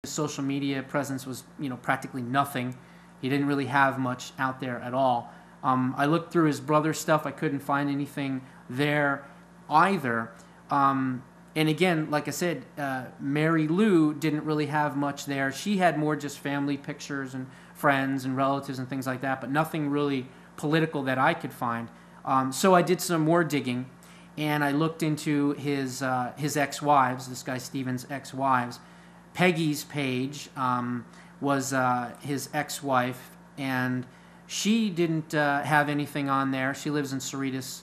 His social media presence was, practically nothing. He didn't really have much out there at all. I looked through his brother's stuff. I couldn't find anything there either. And again, like I said, Mary Lou didn't really have much there. She had more just family pictures and friends and relatives and things like that, but nothing really political that I could find. So I did some more digging, and I looked into his ex-wives, this guy Stephen's ex-wives. Peggy's page was his ex-wife, and she didn't have anything on there. She lives in Cerritos,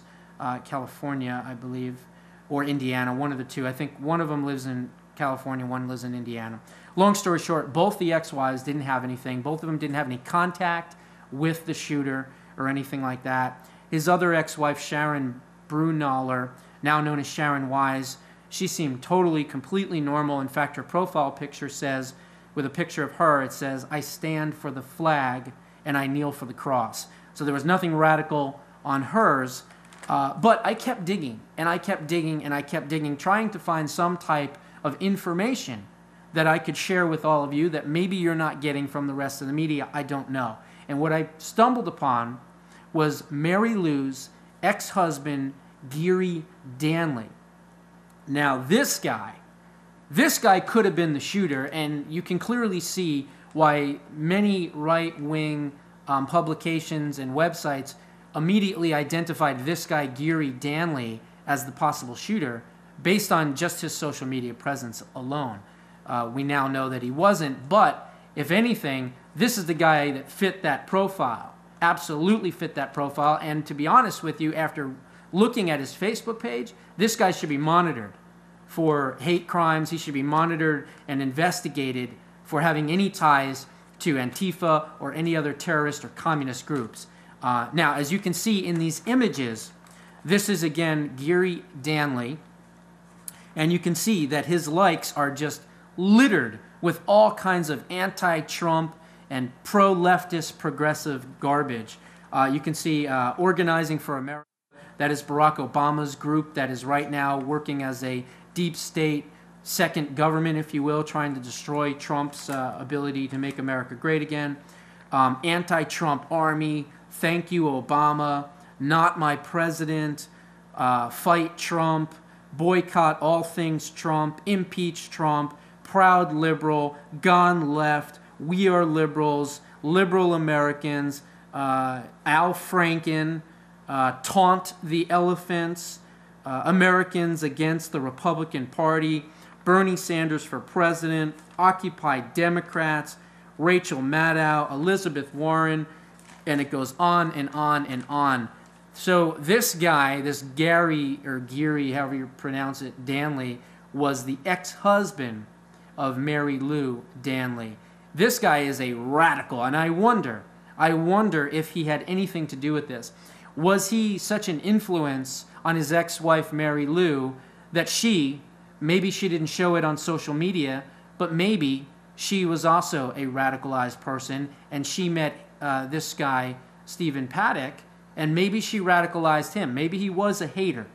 California, I believe, or Indiana, one of the two. I think one of them lives in California, one lives in Indiana. Long story short, both the ex-wives didn't have anything. Both of them didn't have any contact with the shooter or anything like that. His other ex-wife, Sharon Brunaller, now known as Sharon Wise, she seemed totally, completely normal. In fact, her profile picture says, with a picture of her, it says, "I stand for the flag and I kneel for the cross." So there was nothing radical on hers. But I kept digging, and I kept digging, and I kept digging, trying to find some type of information that I could share with all of you that maybe you're not getting from the rest of the media. I don't know. And what I stumbled upon was Mary Lou's ex-husband, Geary Danley. Now, this guy could have been the shooter, and you can clearly see why many right-wing publications and websites immediately identified this guy, Geary Danley, as the possible shooter based on just his social media presence alone. We now know that he wasn't, but if anything, this is the guy that fit that profile, absolutely fit that profile. And to be honest with you, after looking at his Facebook page, this guy should be monitored for hate crimes. He should be monitored and investigated for having any ties to Antifa or any other terrorist or communist groups. Now, as you can see in these images, this is again Geary Danley, and you can see that his likes are just littered with all kinds of anti-Trump and pro-leftist progressive garbage. You can see Organizing for America, that is Barack Obama's group that is right now working as a deep state second government, if you will, trying to destroy Trump's ability to make America great again. Anti-Trump Army, Thank You Obama, Not My President, Fight Trump, Boycott All Things Trump, Impeach Trump, Proud Liberal, Gone Left, We Are Liberals, Liberal Americans, Al Franken, Taunt the Elephants, Americans Against the Republican Party, Bernie Sanders for President, Occupy Democrats, Rachel Maddow, Elizabeth Warren, and it goes on and on and on. So this guy, this Gary, or Geary, however you pronounce it, Danley, was the ex-husband of Mary Lou Danley. This guy is a radical, and I wonder if he had anything to do with this. Was he such an influence on his ex-wife Mary Lou that maybe she didn't show it on social media, but maybe she was also a radicalized person, and she met this guy, Stephen Paddock, and maybe she radicalized him. Maybe he was a hater.